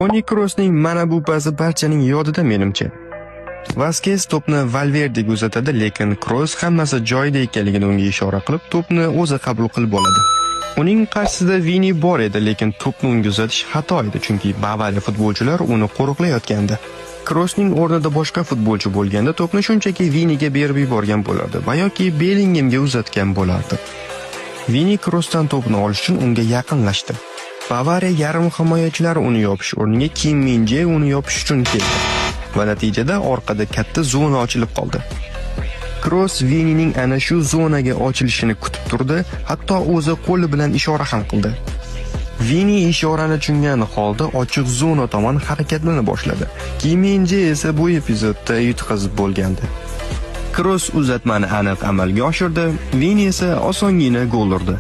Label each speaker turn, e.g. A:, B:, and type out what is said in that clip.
A: Toni Kroosning mana bu pazi barchaning yodida menimcha. Vaskes to'pni Valverdega uzatadi, lekin Kroos hammasi joyida ekanligini unga ishora qilib, to'pni o'zi qabul qilib oladi. Uning qarshisida Vini bor edi, lekin to'pni unga uzatish xato edi, chunki Bavariya futbolchilari uni qo'riqlayotgandi. Kroosning o'rnida boshqa futbolchi bo'lganda to'pni shunchaki Viniga berib yuborgan bo'lardi va yoki Bellinghamga uzatgan bo'lardi. Vini Kroosdan to'pni olish uchun unga yaqinlashdi. Bavariya yarim himoyachilari uni yopish o'rniga Kim Min-jae uni yopish uchun keldi va natijada orqada katta zona ochilib qoldi. Kroos Vinining ana shu zonaga ochilishini kutib turdi, hatto o'zi qo'li bilan ishora ham qildi. Vini ishorani tushungan holda ochiq zona tomon harakatlana boshladi. Kim Min-jae esa bu epizodda yutqazib bo'lgandi. Kroos uzatmani aniq amalga oshirdi, Vini esa osongina gol urdi.